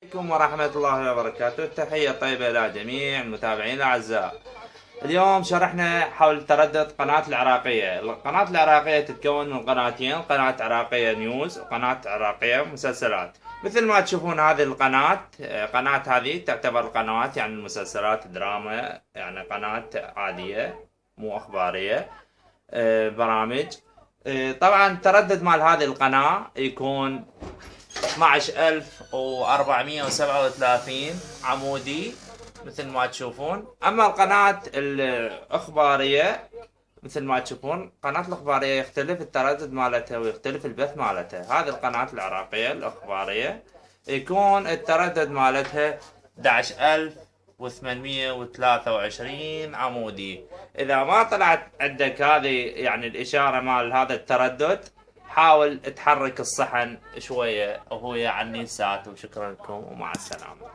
عليكم ورحمة الله وبركاته. تحية طيبة إلى جميع المتابعين الأعزاء. اليوم شرحنا حول تردد قناة العراقية. القناة العراقية تتكون من قناتين، قناة عراقية نيوز وقناة عراقية مسلسلات. مثل ما تشوفون هذه القناة، قناة هذه تعتبر قنوات يعني المسلسلات دراما، يعني قناة عادية مو أخبارية، برامج. طبعا التردد مال هذه القناة يكون 12437 عمودي مثل ما تشوفون. اما القناة الاخبارية مثل ما تشوفون، قناة الاخبارية يختلف التردد مالتها ويختلف البث مالتها. هذه القناة العراقية الاخبارية يكون التردد مالتها 11823 عمودي. اذا ما طلعت عندك هذه يعني الاشارة مال هذا التردد، حاول تحرك الصحن شوية وهو يعني سات. وشكرا لكم ومع السلامة.